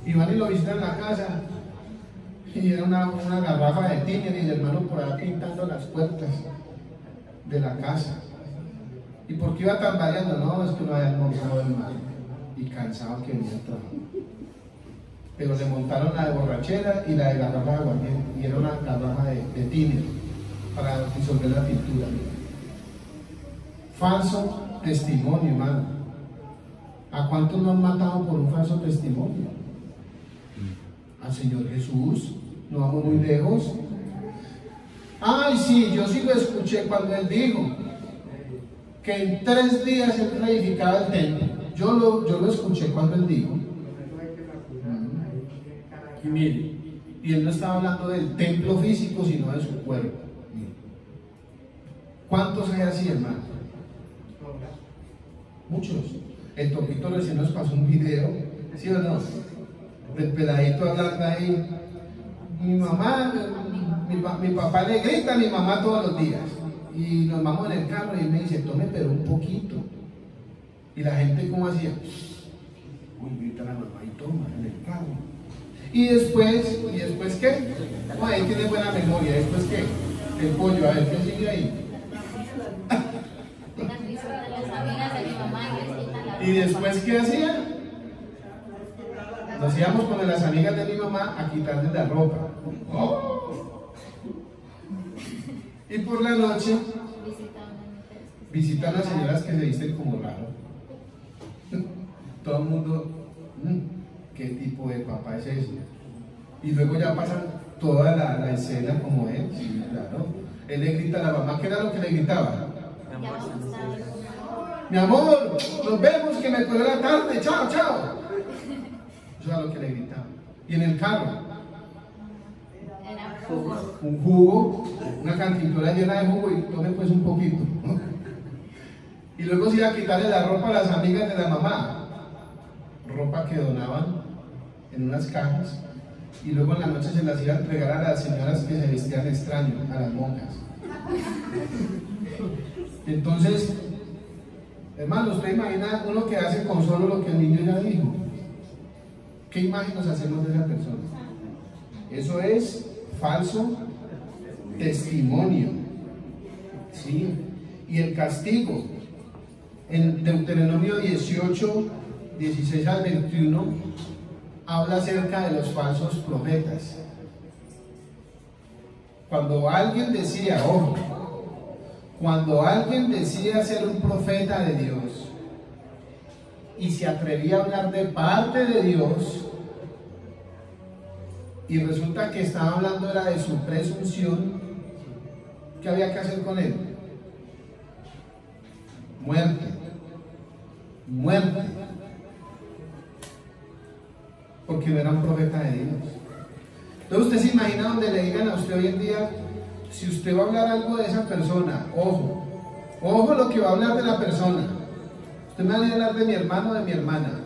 Y van y lo visitan en la casa. Y era una garrafa de tiner y el hermano por ahí pintando las puertas de la casa. ¿Y por qué iba tambaleando? No, es que no había almorzado el hermano. Y cansado que venía a trabajar. Pero le montaron la de borrachera y la de garrafa de aguardiente. Y era una garrafa de tiner para disolver la pintura. Falso testimonio, hermano. ¿A cuántos no han matado por un falso testimonio? Al Señor Jesús. No vamos muy lejos. Ay, sí, yo sí lo escuché cuando Él dijo que en 3 días Él reedificaba el templo. Yo lo escuché cuando Él dijo. Y mire, y Él no estaba hablando del templo físico, sino de su cuerpo. ¿Cuántos hay así, hermano? Muchos. El Topito recién nos pasó un video, ¿sí o no? Del peladito hablando ahí. Mi mamá, mi papá le grita a mi mamá todos los días. Y nos vamos en el carro y él me dice, tome pero un poquito. Y la gente, ¿cómo hacía? Uy, grita la mamá y toma en el carro. Y después ¿qué? No, ahí tiene buena memoria. ¿Después qué? El pollo, a ver, ¿qué sigue ahí? ¿Y después qué hacía? Nos íbamos con las amigas de mi mamá a quitarles la ropa. ¡Oh! Y por la noche visitan a las señoras que se visten como raro. Todo el mundo, ¿qué tipo de papá es ese? Y luego ya pasan toda la escena como él, sí, claro. Él le grita a la mamá, ¿qué era lo que le gritaba? Mi amor, nos vemos, que me cogió la tarde, chao, chao. Eso era lo que le gritaba. Y en el carro, un jugo, una cantinflora llena de jugo y tome pues un poquito. Y luego se iba a quitarle la ropa a las amigas de la mamá. Ropa que donaban en unas cajas. Y luego en la noche se las iba a entregar a las señoras que se vestían extraño, a las monjas. Entonces, hermano, usted imagina uno que hace con solo lo que el niño ya dijo. ¿Qué imagen nos hacemos de esa persona? Eso es falso testimonio. ¿Sí? Y el castigo, en Deuteronomio 18, 16 al 21, habla acerca de los falsos profetas. Cuando alguien decía, ojo, cuando alguien decía ser un profeta de Dios y se atrevía a hablar de parte de Dios y resulta que estaba hablando era de su presunción, ¿qué había que hacer con él? Muerte. Muerte. Porque no era un profeta de Dios. Entonces usted se imagina donde le digan a usted hoy en día, si usted va a hablar algo de esa persona, ojo, ojo lo que va a hablar de la persona. Usted me va a hablar de mi hermano o de mi hermana.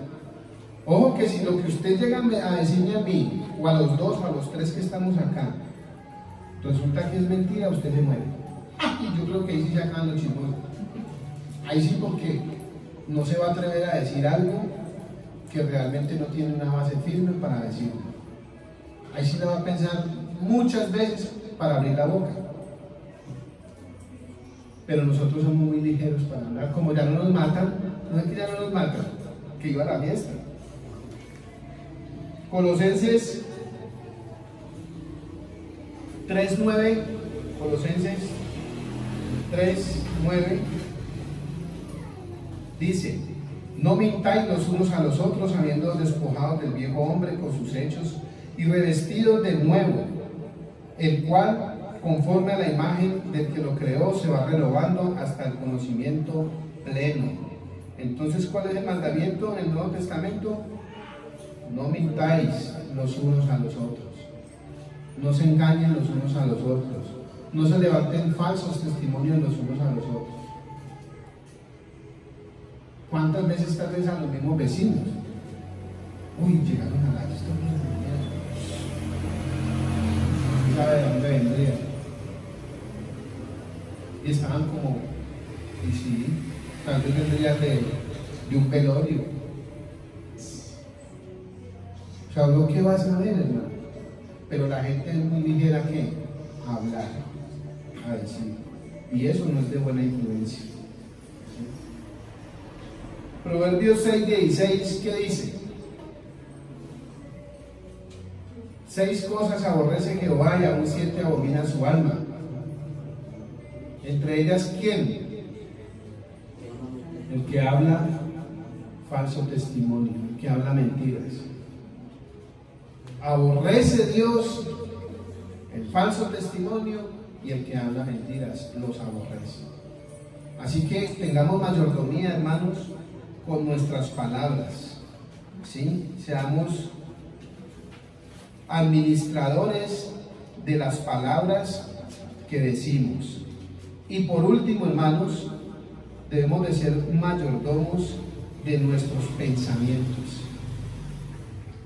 Ojo que si lo que usted llega a decirme a mí, o a los dos, o a los tres que estamos acá, resulta que es mentira, usted se muere. Y yo creo que ahí sí se acaban los chismosos. Ahí sí, porque no se va a atrever a decir algo que realmente no tiene una base firme para decirlo. Ahí sí la va a pensar muchas veces para abrir la boca. Pero nosotros somos muy ligeros para hablar. Como ya no nos matan, no es que ya no nos matan, que iba a la fiesta. Colosenses 3:9, Colosenses 3:9 dice: no mintáis los unos a los otros, habiendo despojado del viejo hombre con sus hechos y revestidos del nuevo, el cual, conforme a la imagen del que lo creó, se va renovando hasta el conocimiento pleno. Entonces, ¿cuál es el mandamiento en el Nuevo Testamento? no mintáis los unos a los otros, no se engañen los unos a los otros, no se levanten falsos testimonios los unos a los otros. ¿Cuántas veces tal vez a los mismos vecinos? Uy, llegaron a la historia de mierda. ¿Sabe de dónde vendría? Y estaban como, y sí, tal vez vendrían de un velorio. O sea, uno qué va a saber, hermano. Pero la gente es muy ligera que hablar, a decir. Y eso no es de buena influencia. Proverbios 6:16, ¿qué dice? 6 cosas aborrece Jehová y aún 7 abomina su alma. Entre ellas, ¿quién? El que habla falso testimonio, el que habla mentiras. Aborrece Dios el falso testimonio y el que habla mentiras, los aborrece. Así que tengamos mayordomía, hermanos, con nuestras palabras, ¿sí? Seamos administradores de las palabras que decimos. Y por último, hermanos, debemos de ser mayordomos de nuestros pensamientos.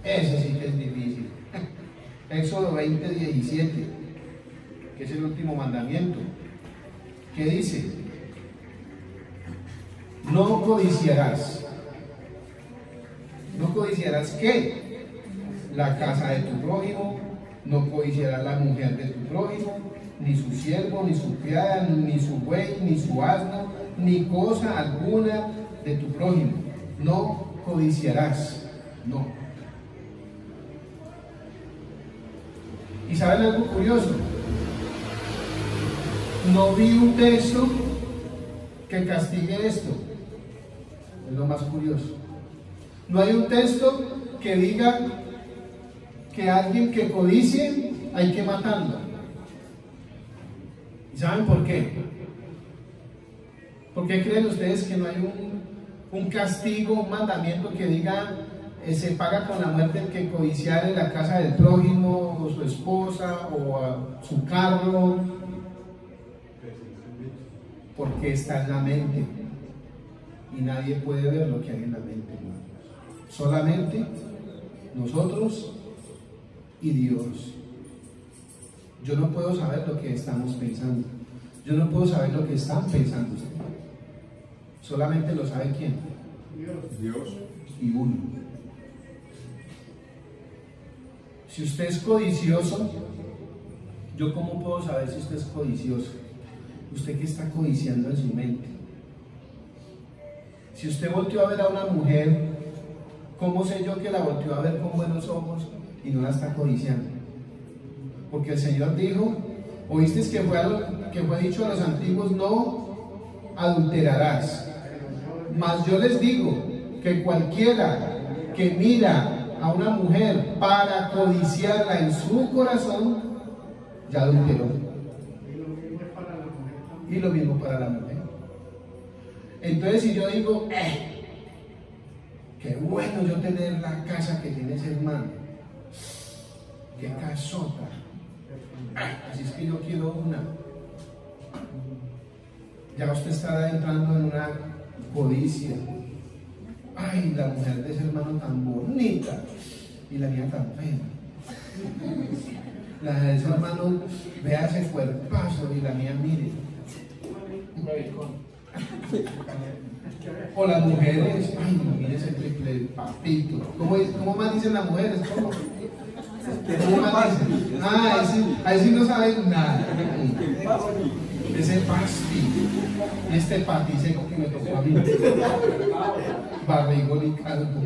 Eso sí que es difícil. Éxodo 20:17, que es el último mandamiento, que dice: no codiciarás. ¿No codiciarás qué? La casa de tu prójimo, no codiciarás la mujer de tu prójimo, ni su siervo, ni su criada, ni su buey, ni su asno, ni cosa alguna de tu prójimo. No codiciarás. No. ¿Y saben algo curioso? No vi un texto que castigue esto. Es lo más curioso. No hay un texto que diga que alguien que codicie hay que matarlo. ¿Y saben por qué? ¿Por qué creen ustedes que no hay un castigo, un mandamiento que diga se paga con la muerte el que codiciare la casa del prójimo, o su esposa, o a su carro? Porque está en la mente y nadie puede ver lo que hay en la mente, hermanos. Solamente nosotros y Dios. Yo no puedo saber lo que estamos pensando. Yo no puedo saber lo que están pensando ustedes. Solamente lo sabe ¿quién? Dios. Y uno. Si usted es codicioso, ¿yo cómo puedo saber si usted es codicioso? ¿Usted qué está codiciando en su mente? Si usted volteó a ver a una mujer, ¿cómo sé yo que la volteó a ver con buenos ojos y no la está codiciando? Porque el Señor dijo, oísteis que fue dicho a los antiguos, no adulterarás. Mas yo les digo que cualquiera que mira a una mujer para codiciarla en su corazón, ya adulteró. Y lo mismo para la mujer. Entonces, si yo digo, qué bueno yo tener la casa que tiene ese hermano, qué casota, así es que yo quiero una, ya usted está entrando en una codicia. Ay, la mujer de ese hermano tan bonita y la mía tan fea. La de ese hermano, vea ese cuerpazo y la mía, mire. O las mujeres, ay, mire ese triple papito. ¿Cómo más dicen las mujeres? ¿Cómo más dicen? Ah, ahí sí no saben nada. Ese pasti, este pati seco que me tocó a mí. Barrigón y caldo.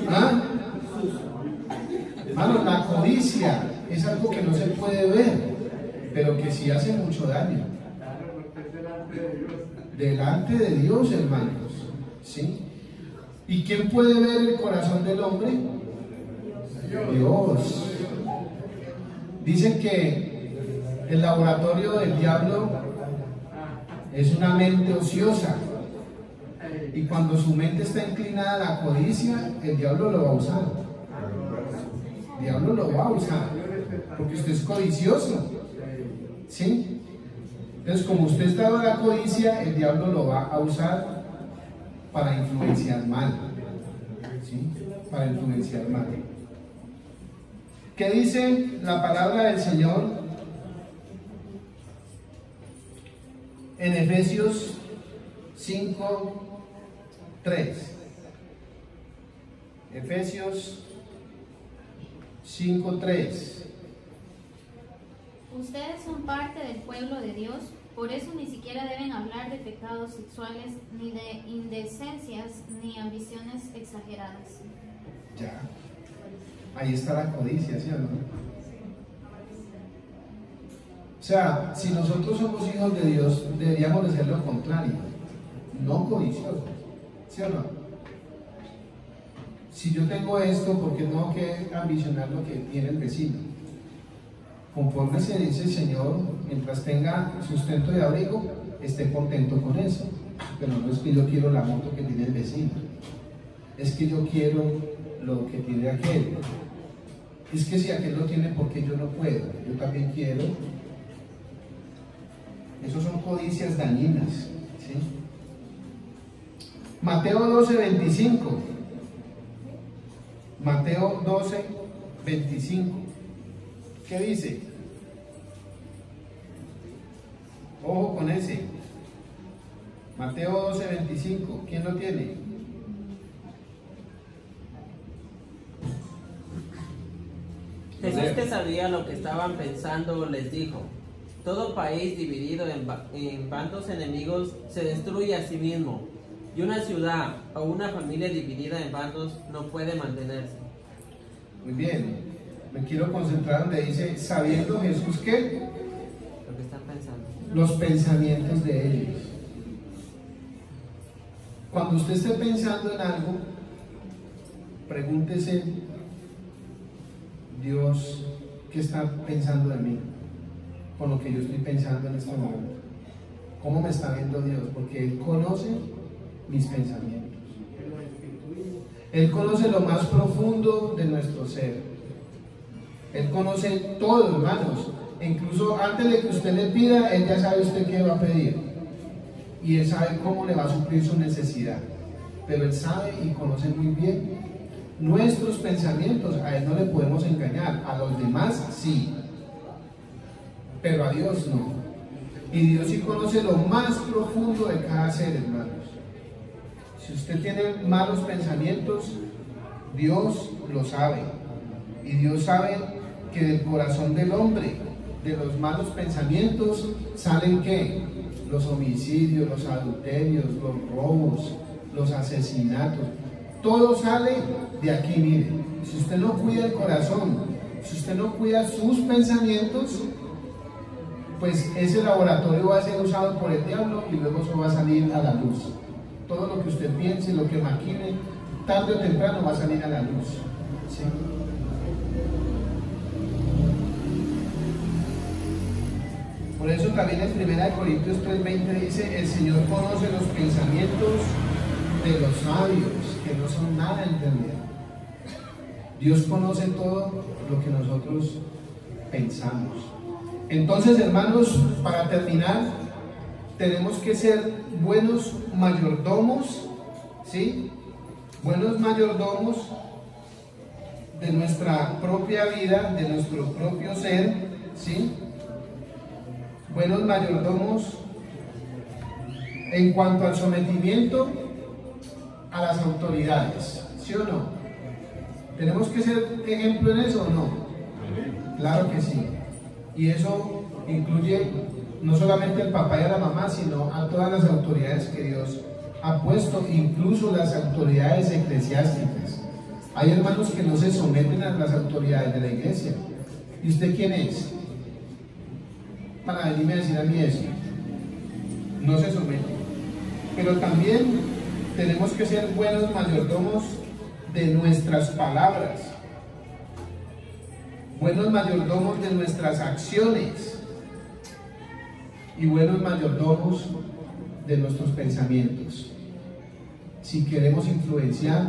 ¿Ah? Mano, la codicia es algo que no se puede ver, pero que sí hace mucho daño. Delante de Dios, hermanos. ¿Sí? ¿Y quién puede ver el corazón del hombre? Dios. Dicen que el laboratorio del diablo es una mente ociosa. Y cuando su mente está inclinada a la codicia, el diablo lo va a usar. El diablo lo va a usar, porque usted es codicioso. ¿Sí? Entonces, como usted está en la codicia, el diablo lo va a usar para influenciar mal. ¿Sí? Para influenciar mal. ¿Qué dice la palabra del Señor en Efesios 5:3? Efesios 5:3. Ustedes son parte del pueblo de Dios, por eso ni siquiera deben hablar de pecados sexuales, ni de indecencias, ni ambiciones exageradas. Ya. Ahí está la codicia, ¿sí o no? O sea, si nosotros somos hijos de Dios, deberíamos de ser lo contrario, no codiciosos, ¿sí o no? Si yo tengo esto, ¿por qué tengo que ambicionar lo que tiene el vecino? Conforme se dice el Señor, mientras tenga sustento y abrigo, esté contento con eso. Pero no es que yo quiero la moto que tiene el vecino, es que yo quiero lo que tiene aquel. Es que si aquel lo tiene, ¿por qué yo no puedo? Yo también quiero. Esos son codicias dañinas, ¿sí? Mateo 12:25. Mateo 12:25. ¿Qué dice? Ojo con ese. Mateo 12:25. ¿Quién lo tiene? Jesús, que sabía lo que estaban pensando, les dijo: todo país dividido en bandos enemigos se destruye a sí mismo, y una ciudad o una familia dividida en bandos no puede mantenerse. Muy bien. Me quiero concentrar donde dice, sabiendo Jesús que Lo que están pensando. los pensamientos de ellos. Cuando usted esté pensando en algo, pregúntese, Dios, ¿qué está pensando de mí? Con lo que yo estoy pensando en este momento. ¿Cómo me está viendo Dios? Porque Él conoce mis pensamientos. Él conoce lo más profundo de nuestro ser. Él conoce todo, hermanos. Incluso antes de que usted le pida, Él ya sabe usted qué va a pedir. Y Él sabe cómo le va a suplir su necesidad. Pero Él sabe y conoce muy bien nuestros pensamientos. A Él no le podemos engañar. A los demás sí. Pero a Dios no. Y Dios sí conoce lo más profundo de cada ser, hermanos. Si usted tiene malos pensamientos, Dios lo sabe. Y Dios sabe que del corazón del hombre, de los malos pensamientos, salen ¿qué? Los homicidios, los adulterios, los robos, los asesinatos. Todo sale de aquí, mire. Si usted no cuida el corazón, si usted no cuida sus pensamientos, pues ese laboratorio va a ser usado por el diablo y luego eso va a salir a la luz. Todo lo que usted piense, lo que maquine, tarde o temprano va a salir a la luz. ¿Sí? Por eso también en 1 Corintios 3:20 dice, el Señor conoce los pensamientos de los sabios, que no son nada en realidad. Dios conoce todo lo que nosotros pensamos. Entonces, hermanos, para terminar, tenemos que ser buenos mayordomos, ¿sí? Buenos mayordomos de nuestra propia vida, de nuestro propio ser, ¿sí? Buenos mayordomos en cuanto al sometimiento a las autoridades, ¿sí o no? ¿Tenemos que ser ejemplo en eso o no? Claro que sí. Y eso incluye no solamente al papá y a la mamá, sino a todas las autoridades que Dios ha puesto, incluso las autoridades eclesiásticas. Hay hermanos que no se someten a las autoridades de la iglesia. ¿Y usted quién es? Para venirme a decir a mí eso. No se somete. Pero también tenemos que ser buenos mayordomos de nuestras palabras, buenos mayordomos de nuestras acciones y buenos mayordomos de nuestros pensamientos. si queremos influenciar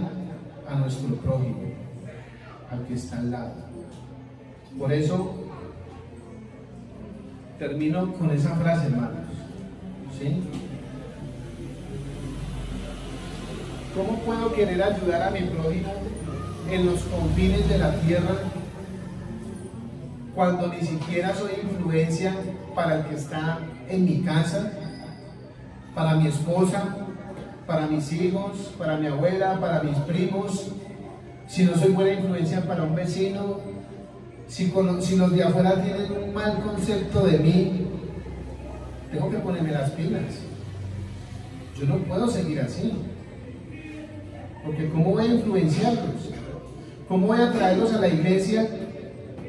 a nuestro prójimo, al que está al lado. Por eso termino con esa frase, hermanos, ¿sí? ¿Cómo puedo querer ayudar a mi prójimo en los confines de la tierra cuando ni siquiera soy influencia para el que está en mi casa, para mi esposa, para mis hijos, para mi abuela, para mis primos? Si no soy buena influencia para un vecino, si los de afuera tienen un mal concepto de mí, tengo que ponerme las pilas. Yo no puedo seguir así, porque ¿cómo voy a influenciarlos? ¿Cómo voy a traerlos a la iglesia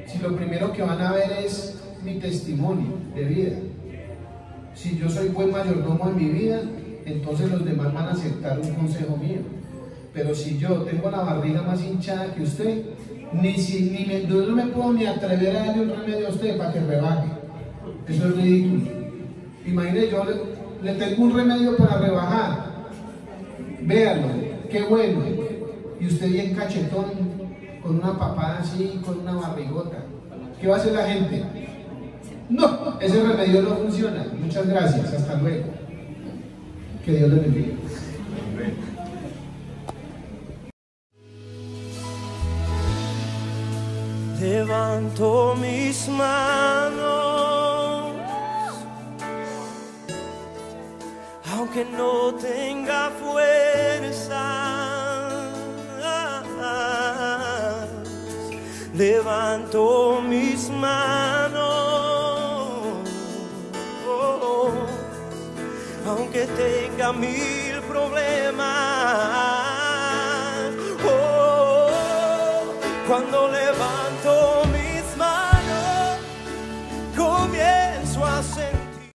si lo primero que van a ver es mi testimonio de vida? Si yo soy buen mayordomo en mi vida, entonces los demás van a aceptar un consejo mío. Pero si yo tengo la barriga más hinchada que usted, yo no me puedo ni atrever a darle un remedio a usted para que rebaje. Eso es ridículo. Imagínese, yo le tengo un remedio para rebajar. Véanlo, qué bueno. Y usted bien cachetón, con una papada así, con una barrigota. ¿Qué va a hacer la gente? No, ese remedio no funciona. Muchas gracias, hasta luego. Que Dios le bendiga. Levanto mis manos, aunque no tenga fuerza. Levanto mis manos, aunque tenga 1000 problemas. Cuando levanto mis manos, comienzo a sentir